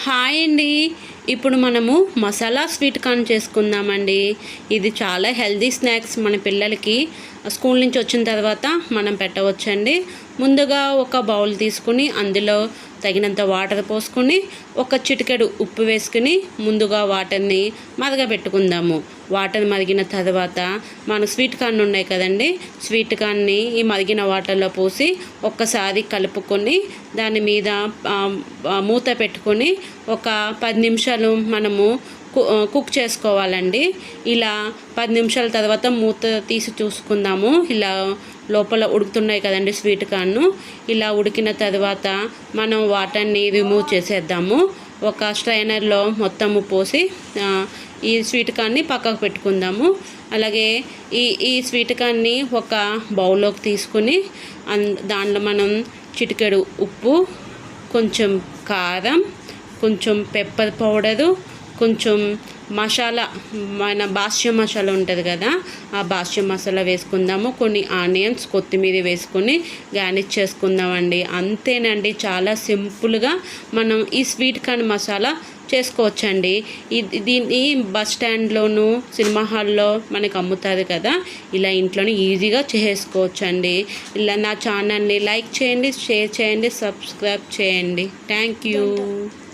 Hi అండి. ఇప్పుడు మనము మసాలా స్వీట్ కార్న్ చేసుకుందామండి. ఇది చాలా హెల్దీ స్నాక్స్. మన పిల్లలకి స్కూల్ నుంచి వచ్చిన తర్వాత మనం పెట్టవచ్చండి. ముందుగా ఒక బౌల్ తీసుకుని అందులో తగినంత వాటర్ పోసుకొని ఒక చిటికెడు ఉప్పు వేసుకుని ముందుగా వాటర్ని మరగబెట్టుకుందాము. వాటర్ మరిగిన తర్వాత మన స్వీట్ కార్న్ ఉన్నాయి కదండి, స్వీట్ కార్న్ని ఈ మరిగిన వాటర్లో పోసి ఒక్కసారి కలుపుకొని దాని మీద మూత పెట్టుకొని ఒక 10 నిమిషాలు మనము కుక్ చేసుకోవాలండి. ఇలా 10 నిమిషాల తర్వాత మూత తీసి చూసుకుందాము. ఇలా లోపల ఉడుకుతున్నాయి కదండి స్వీట్ కార్న్. ఇలా ఉడికిన తర్వాత మనం వాటర్ని రిమూవ్ చేసేద్దాము. ఒక స్ట్రైనర్లో మొత్తము పోసి ఈ స్వీట్ కార్న్ని పక్కకు పెట్టుకుందాము. అలాగే ఈ స్వీట్ కార్న్ని ఒక బౌల్లోకి తీసుకుని దాంట్లో మనం చిటికెడు ఉప్పు, కొంచెం కారం, కొంచెం పెప్పర్ పౌడరు, కొంచెం మసాలా, మన బాస్య మసాలా ఉంటుంది కదా, ఆ బాస్య మసాలా వేసుకుందాము. కొన్ని ఆనియన్స్, కొత్తిమీర వేసుకొని గార్నిష్ చేసుకుందామండి. అంతేనండి, చాలా సింపుల్గా మనం ఈ స్వీట్ కార్న్ మసాలా చేసుకోవచ్చండి. దీన్ని బస్ స్టాండ్లోను, సినిమా హాల్లో మనకు అమ్ముతారు కదా, ఇలా ఇంట్లోనే ఈజీగా చేసుకోవచ్చండి. ఇలా నా ఛానల్ని లైక్ చేయండి, షేర్ చేయండి, సబ్స్క్రైబ్ చేయండి. Thank you.